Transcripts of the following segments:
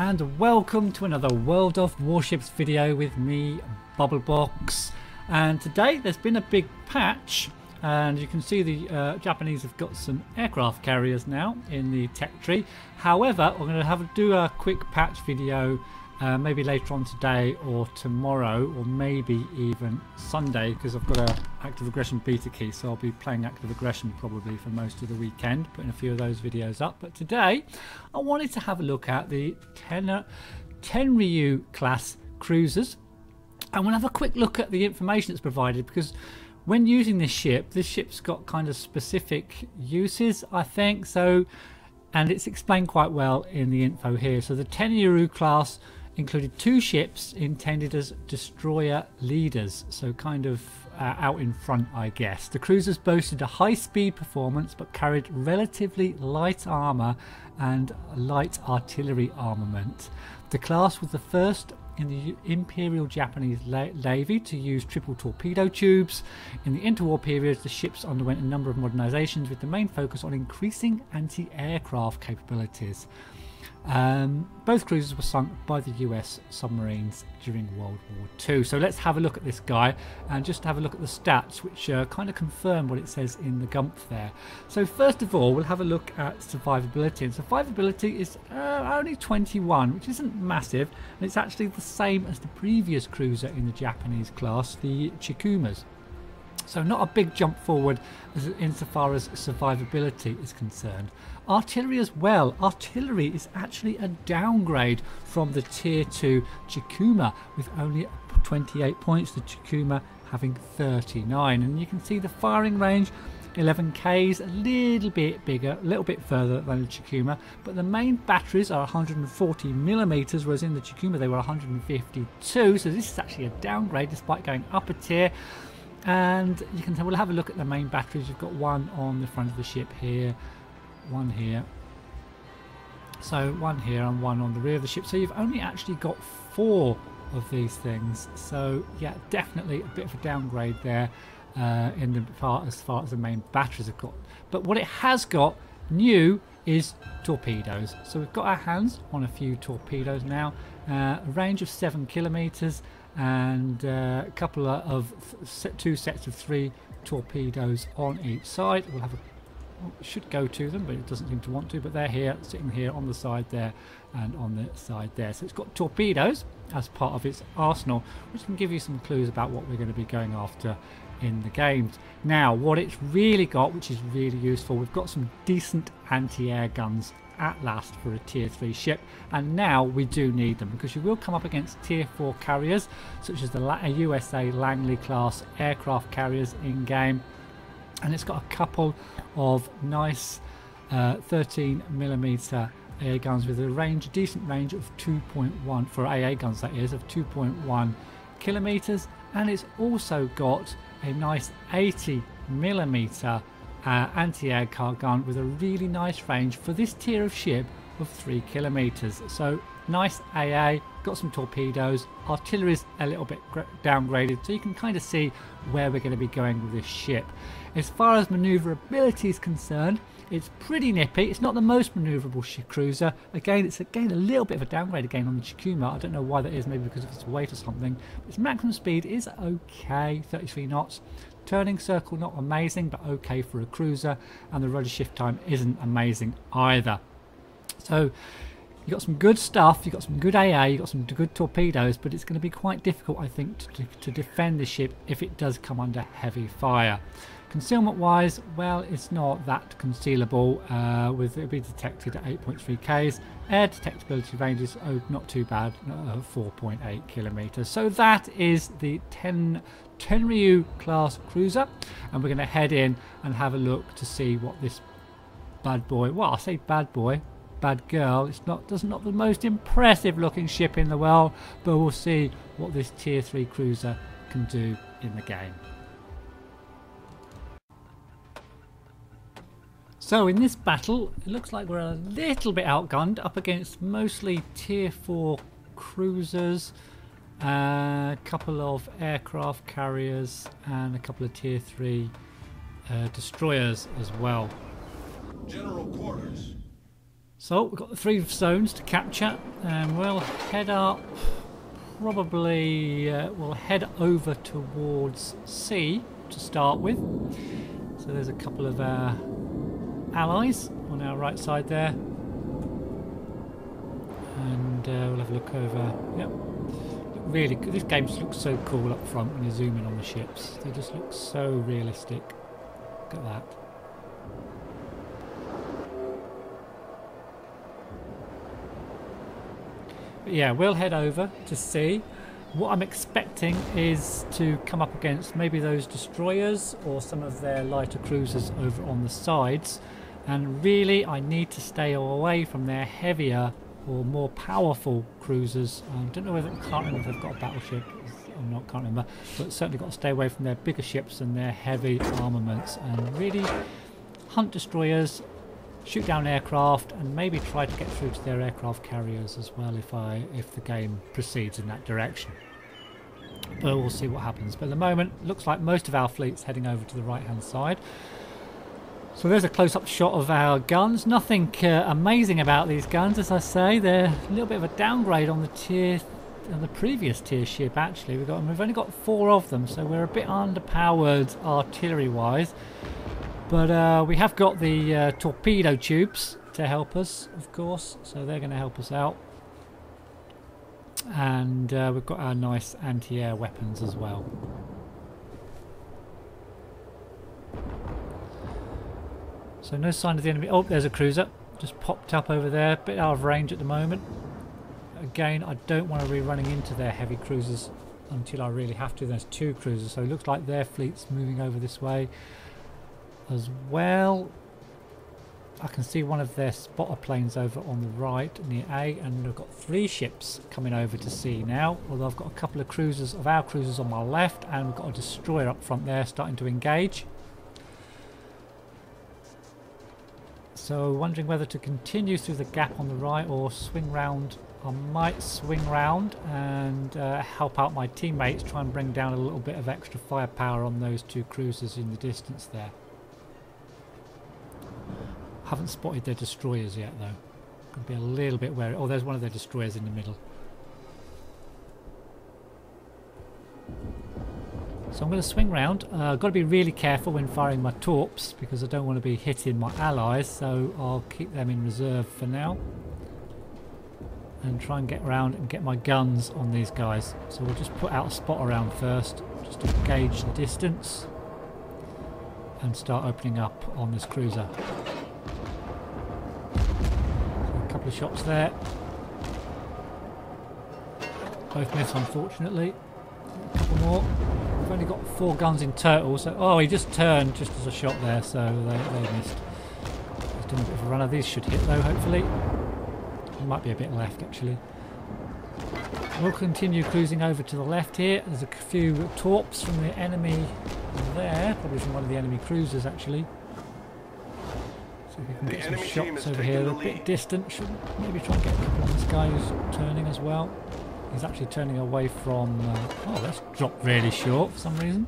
and welcome to another World of Warships video with me, Bubblebox. And today there's been a big patch, and you can see the Japanese have got some aircraft carriers now in the tech tree. However, we're going to do a quick patch video maybe later on today or tomorrow, or maybe even Sunday, because I've got a active aggression beta key, so I'll be playing active aggression probably for most of the weekend, putting a few of those videos up. But today I wanted to have a look at the Tenryu Class Cruisers, and we'll have a quick look at the information that's provided, because when using this ship's got kind of specific uses, I think so, and it's explained quite well in the info here. So the Tenryu class included 2 ships intended as destroyer leaders, so kind of out in front, I guess. The cruisers boasted a high speed performance but carried relatively light armour and light artillery armament. The class was the first in the Imperial Japanese Navy to use triple torpedo tubes. In the interwar periods, the ships underwent a number of modernizations with the main focus on increasing anti-aircraft capabilities. Both cruisers were sunk by the US submarines during World War II. So let's have a look at this guy and just have a look at the stats, which kind of confirm what it says in the Gumph there. So first of all, we'll have a look at survivability, and survivability is only 21, which isn't massive, and it's actually the same as the previous cruiser in the Japanese class, the Chikumas. So not a big jump forward insofar as survivability is concerned. Artillery as well. Artillery is actually a downgrade from the tier 2 Chikuma, with only 28 points, the Chikuma having 39. And you can see the firing range, 11 Ks, a little bit bigger, a little bit further than the Chikuma, but the main batteries are 140 millimeters, whereas in the Chikuma they were 152. So this is actually a downgrade despite going up a tier. And you can tell, we'll have a look at the main batteries. You've got one on the front of the ship here, one here, so one here and one on the rear of the ship. So you've only actually got 4 of these things. So yeah, definitely a bit of a downgrade there in the as far as the main batteries have got. But what it has got new is torpedoes. So we've got our hands on a few torpedoes now, a range of 7 kilometers, and a couple of 2 sets of 3 torpedoes on each side. We'll have should go to them, but it doesn't seem to want to, but they're here, sitting here on the side there and on the side there. So it's got torpedoes as part of its arsenal, which can give you some clues about what we're going to be going after in the games. Now, what it's really got, which is really useful, we've got some decent anti-air guns at last for a tier 3 ship, and now we do need them, because you will come up against tier 4 carriers such as the USA Langley class aircraft carriers in game, and it's got a couple of nice 13mm AA guns with a decent range of 2.1 for AA guns, that is, of 2.1 kilometers, and it's also got a nice 80mm anti-air car gun with a really nice range for this tier of ship of 3 kilometers. So nice AA, got some torpedoes, artillery's a little bit downgraded, so you can kind of see where we're going to be going with this ship. As far as manoeuvrability is concerned, it's pretty nippy. It's not the most manoeuvrable cruiser. Again, it's a little bit of a downgrade again on the Chikuma. I don't know why that is, maybe because of its weight or something. But its maximum speed is okay, 33 knots. Turning circle not amazing, but okay for a cruiser, and the rudder shift time isn't amazing either. So you got some good stuff, you got some good AA, you got some good torpedoes, but it's going to be quite difficult, I think, to defend the ship if it does come under heavy fire. Concealment wise, well, it's not that concealable, it'll be detected at 8.3 Ks. Air detectability range is not too bad, 4.8 kilometers. So that is the Tenryu Class Cruiser, and we're going to head in and have a look to see what this bad boy, well, I say bad boy, bad girl, it's not the most impressive looking ship in the world, but we'll see what this tier 3 cruiser can do in the game. So in this battle, it looks like we're a little bit outgunned up against mostly tier 4 cruisers, a couple of aircraft carriers, and a couple of tier 3 destroyers as well. General quarters. So we've got the 3 zones to capture, and we'll head up. Probably we'll head over towards C to start with. So there's a couple of allies on our right side there, and we'll have a look over. Yep, really good. This game just looks so cool up front when you zoom in on the ships. They just look so realistic. Look at that. But yeah, we'll head over to see. What I'm expecting is to come up against maybe those destroyers or some of their lighter cruisers over on the sides. And really, I need to stay away from their heavier or more powerful cruisers. I don't know whether, I can't remember if they've got a battleship. Can't remember. But certainly got to stay away from their bigger ships and their heavy armaments. And really hunt destroyers, shoot down aircraft, and maybe try to get through to their aircraft carriers as well if the game proceeds in that direction. But we'll see what happens. But at the moment, looks like most of our fleet's heading over to the right hand side. So there's a close-up shot of our guns. Nothing amazing about these guns, as I say. They're a little bit of a downgrade on the previous tier ship. Actually, we've only got 4 of them, so we're a bit underpowered artillery-wise. But we have got the torpedo tubes to help us, of course, so they're going to help us out. And we've got our nice anti-air weapons as well. So no sign of the enemy. Oh, there's a cruiser. Just popped up over there. Bit out of range at the moment. Again, I don't want to be running into their heavy cruisers until I really have to. There's 2 cruisers, so it looks like their fleet's moving over this way as well. I can see one of their spotter planes over on the right near A, and we've got 3 ships coming over to C now, although I've got a couple of cruisers of our cruisers on my left, and we've got a destroyer up front there starting to engage. So wondering whether to continue through the gap on the right or swing round. I might swing round and help out my teammates, try and bring down a little bit of extra firepower on those 2 cruisers in the distance there. Haven't spotted their destroyers yet though. Could be a little bit wary. Oh, there's one of their destroyers in the middle. So I'm going to swing round. I've got to be really careful when firing my torps because I don't want to be hitting my allies, so I'll keep them in reserve for now. And try and get around and get my guns on these guys. So we'll just put out a spot around first, just to gauge the distance. And start opening up on this cruiser. So a couple of shots there. Both miss, unfortunately. A couple more. We've only got 4 guns in total, so oh, he just turned just as I shot there, so they missed. Just doing a bit of a runner. These should hit though, hopefully. There might be a bit left actually. We'll continue cruising over to the left here. There's a few torps from the enemy there, probably from one of the enemy cruisers actually. So if we can get some shots over here. They're a bit distant. Should maybe try and get a couple on this guy who's turning as well. He's actually turning away from... oh, that's dropped really short for some reason.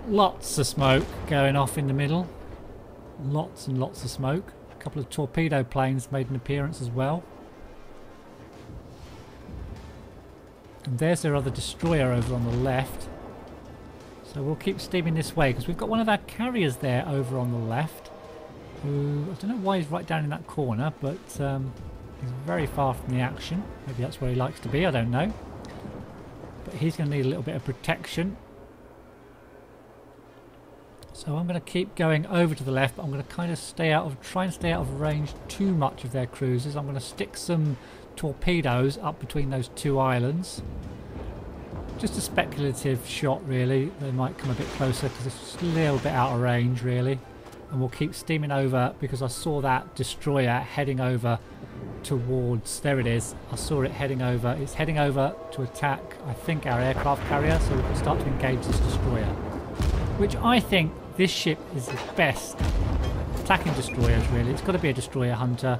Lots of smoke going off in the middle. Lots and lots of smoke. A couple of torpedo planes made an appearance as well. And there's their other destroyer over on the left. So we'll keep steaming this way because we've got one of our carriers there over on the left. Who, I don't know why he's right down in that corner, but... he's very far from the action. Maybe that's where he likes to be, I don't know. But he's going to need a little bit of protection. So I'm going to keep going over to the left, but I'm going to kind of try and stay out of range too much of their cruisers. I'm going to stick some torpedoes up between those 2 islands. Just a speculative shot really. They might come a bit closer because it's just a little bit out of range really. And we'll keep steaming over because I saw that destroyer heading over towards, there it is, I saw it heading over. It's heading over to attack, I think, our aircraft carrier, so we can start to engage this destroyer, which I think this ship is the best attacking destroyers really. It's got to be a destroyer hunter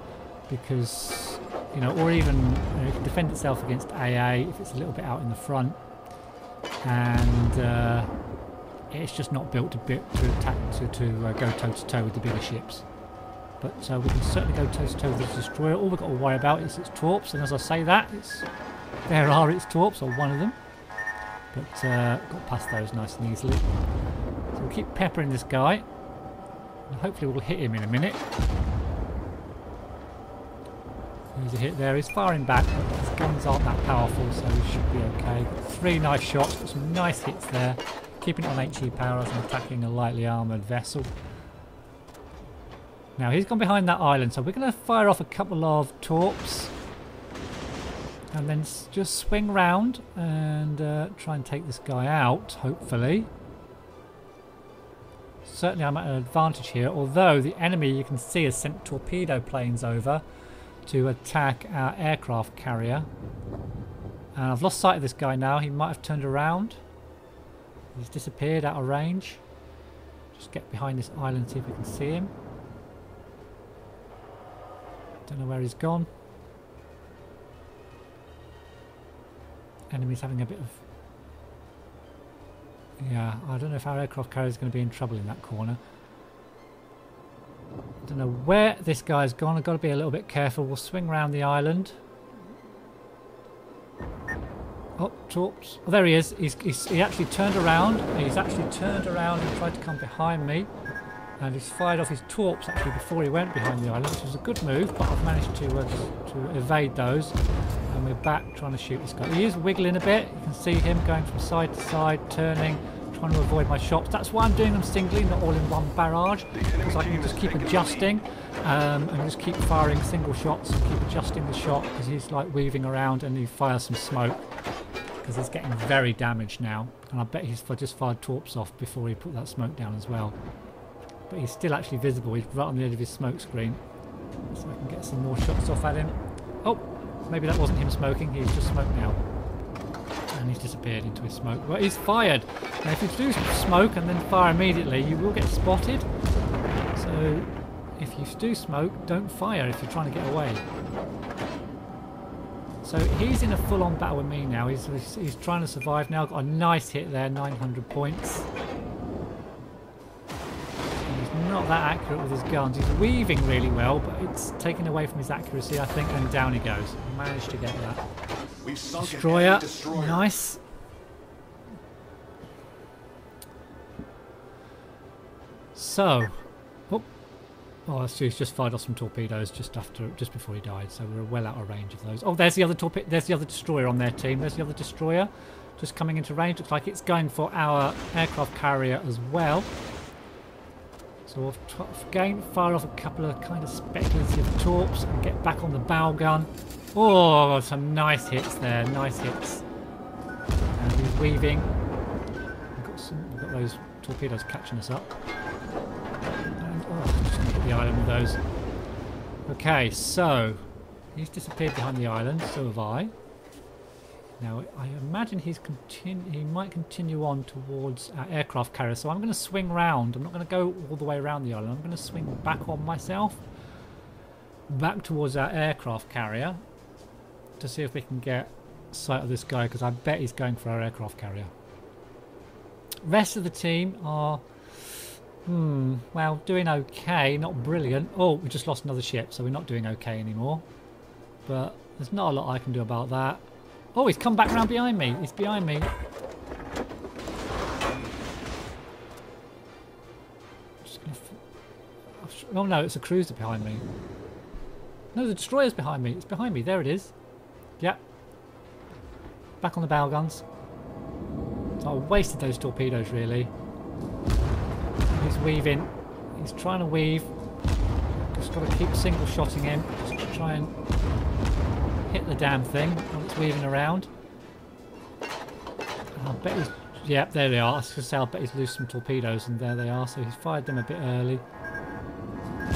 because, you know, or even it can defend itself against AA if it's a little bit out in the front, and it's just not built to attack to go toe to toe with the bigger ships. But we can certainly go toe-to-toe with this destroyer. All we've got to worry about is its torps, and as I say that, there are its torps, or one of them. But got past those nice and easily. So we'll keep peppering this guy, and hopefully we'll hit him in a minute. There's a hit there. He's firing back, but his guns aren't that powerful, so we should be okay. Got 3 nice shots, got some nice hits there. Keeping it on HE power as I'm attacking a lightly armoured vessel. Now he's gone behind that island, so we're going to fire off a couple of torps. And then just swing round and try and take this guy out, hopefully. Certainly I'm at an advantage here, although the enemy, you can see, has sent torpedo planes over to attack our aircraft carrier. And I've lost sight of this guy now. He might have turned around. He's disappeared out of range. Just get behind this island and see if we can see him. Don't know where he's gone. Enemy's having a bit of... Yeah, I don't know if our aircraft carrier is going to be in trouble in that corner. I don't know where this guy's gone. I've got to be a little bit careful. We'll swing around the island. Oh, torps. Oh, there he is. He actually turned around. He's actually turned around and tried to come behind me. And he's fired off his torps actually before he went behind the island, which was a good move, but I've managed to evade those. And we're back trying to shoot this guy. He is wiggling a bit. You can see him going from side to side, turning, trying to avoid my shots. That's why I'm doing them singly, not all in one barrage, because I can just keep adjusting and just keep firing single shots and keep adjusting the shot, because he's like weaving around and he fires some smoke, because he's getting very damaged now. And I bet he's just fired torps off before he put that smoke down as well. But he's still actually visible. He's right on the edge of his smoke screen, so I can get some more shots off at him. Oh, maybe that wasn't him smoking. He's just smoked now. And he's disappeared into his smoke. Well, he's fired. Now, if you do smoke and then fire immediately, you will get spotted. So, if you do smoke, don't fire if you're trying to get away. So, he's in a full-on battle with me now. He's trying to survive now. Got a nice hit there, 900 points. And he's not that accurate with his guns. He's weaving really well, but it's taken away from his accuracy, I think, and down he goes. Managed to get that. Destroyer, nice. So, oh, he's just fired off some torpedoes just before he died. So we're well out of range of those. Oh, there's the other destroyer on their team. There's the other destroyer, just coming into range. Looks like it's going for our aircraft carrier as well. So we'll fire off a couple of kind of speculative torps and get back on the bow gun. Oh, some nice hits there, nice hits. And he's weaving. We've got those torpedoes catching us up. And just going to hit the island with those. Okay, so he's disappeared behind the island, so have I. Now I imagine he might continue on towards our aircraft carrier, so I'm going to swing round. I'm not going to go all the way around the island. I'm going to swing back on myself, back towards our aircraft carrier, to see if we can get sight of this guy, because I bet he's going for our aircraft carrier. Rest of the team are, well, doing okay, not brilliant. Oh, we just lost another ship, so we're not doing okay anymore. But there's not a lot I can do about that. Oh, he's come back round behind me. He's behind me. Oh no, it's a cruiser behind me. No, the destroyer's behind me. It's behind me. There it is. Yep. Back on the bow guns. So I wasted those torpedoes, really. He's weaving. He's trying to weave. Just got to keep single shotting him. Just try and hit the damn thing while it's weaving around. And I'll bet he's... Yep, there they are. I was going to say, I'll bet he's loosed some torpedoes, and there they are. So he's fired them a bit early.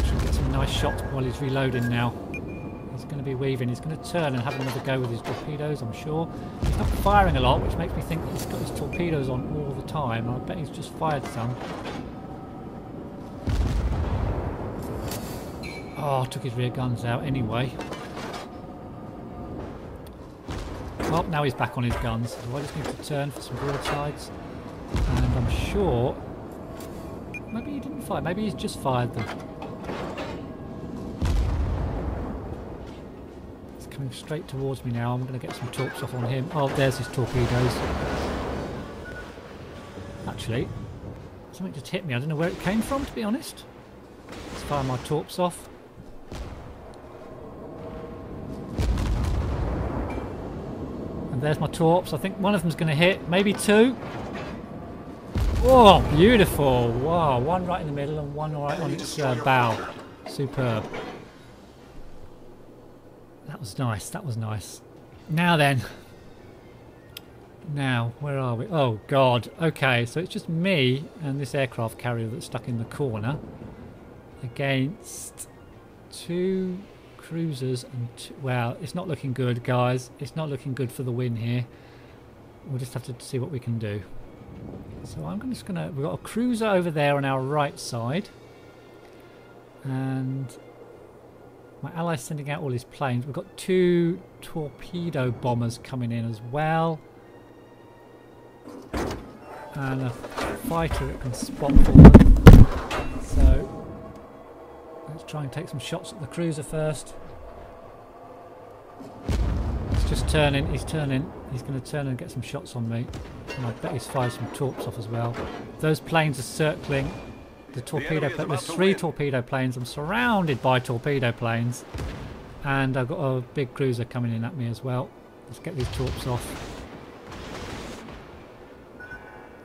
Should get some nice shots while he's reloading now. He's going to be weaving. He's going to turn and have another go with his torpedoes, I'm sure. He's not firing a lot, which makes me think he's got his torpedoes on all the time. I bet he's just fired some. Oh, took his rear guns out anyway. Well, now he's back on his guns. So I just need to turn for some broadsides. And I'm sure... Maybe he didn't fire. Maybe he's just fired them. coming straight towards me now. I'm going to get some torps off on him. Oh, there's his torpedoes. Actually, something just hit me. I don't know where it came from, to be honest. Let's fire my torps off. And there's my torps. I think one of them's going to hit. Maybe two. Oh, beautiful. Wow, one right in the middle and one right on its bow. Superb. That was nice. That was nice. Now then. Now, where are we? Oh, God. Okay, so it's just me and this aircraft carrier that's stuck in the corner against two cruisers and two... Well, it's not looking good, guys. It's not looking good for the win here. We'll just have to see what we can do. So I'm just going to... We've got a cruiser over there on our right side. And my ally's sending out all his planes. We've got two torpedo bombers coming in as well. And a fighter that can spot for them. So let's try and take some shots at the cruiser first. He's just turning. He's turning. He's going to turn and get some shots on me. And I bet he's fired some torps off as well. Those planes are circling the torpedo. There's three torpedo planes. I'm surrounded by torpedo planes, and I've got a big cruiser coming in at me as well. Let's get these torps off.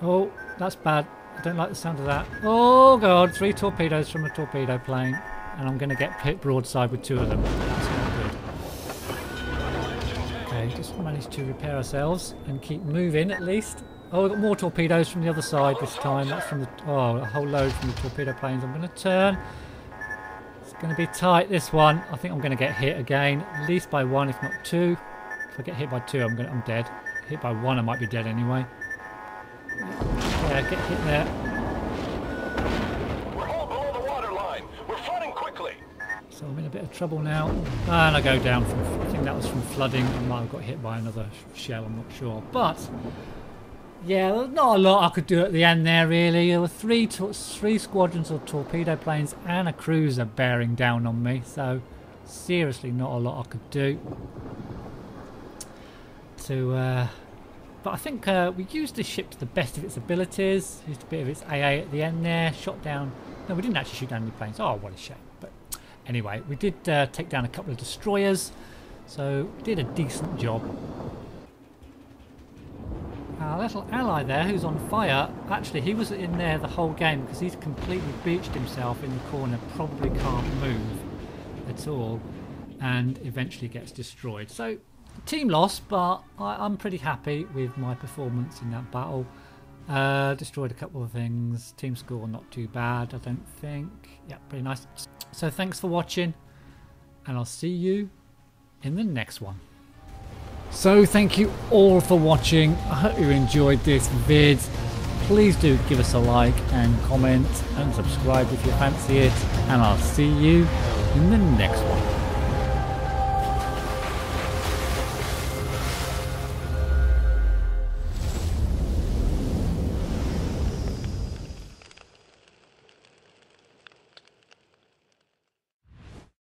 Oh, that's bad. I don't like the sound of that. Oh God, 3 torpedoes from a torpedo plane, and I'm going to get hit broadside with 2 of them. That's not good. Okay, just managed to repair ourselves and keep moving at least. Oh, we've got more torpedoes from the other side this time. That's from the... Oh, a whole load from the torpedo planes. I'm going to turn. It's going to be tight, this one. I think I'm going to get hit again, at least by 1, if not 2. If I get hit by 2, I'm dead. Hit by 1, I might be dead anyway. Yeah, get hit there. We're all below the water line. We're flooding quickly. So I'm in a bit of trouble now. And I go down from... I think that was from flooding. I might have got hit by another shell, I'm not sure. But... yeah, there's not a lot I could do at the end there, really. There were three squadrons of torpedo planes and a cruiser bearing down on me. So, seriously, not a lot I could do. But I think we used this ship to the best of its abilities. Used a bit of its AA at the end there. Shot down... No, we didn't actually shoot down any planes. Oh, what a shame. But anyway, we did take down a couple of destroyers. So, did a decent job. Our little ally there, who's on fire, actually he was in there the whole game because he's completely beached himself in the corner, probably can't move at all, and eventually gets destroyed. So, team loss, but I'm pretty happy with my performance in that battle. Destroyed a couple of things. Team score not too bad, I don't think. Yeah, pretty nice. So thanks for watching, and I'll see you in the next one. So thank you all for watching. I hope you enjoyed this vid. Please do give us a like and comment and subscribe if you fancy it, and I'll see you in the next one.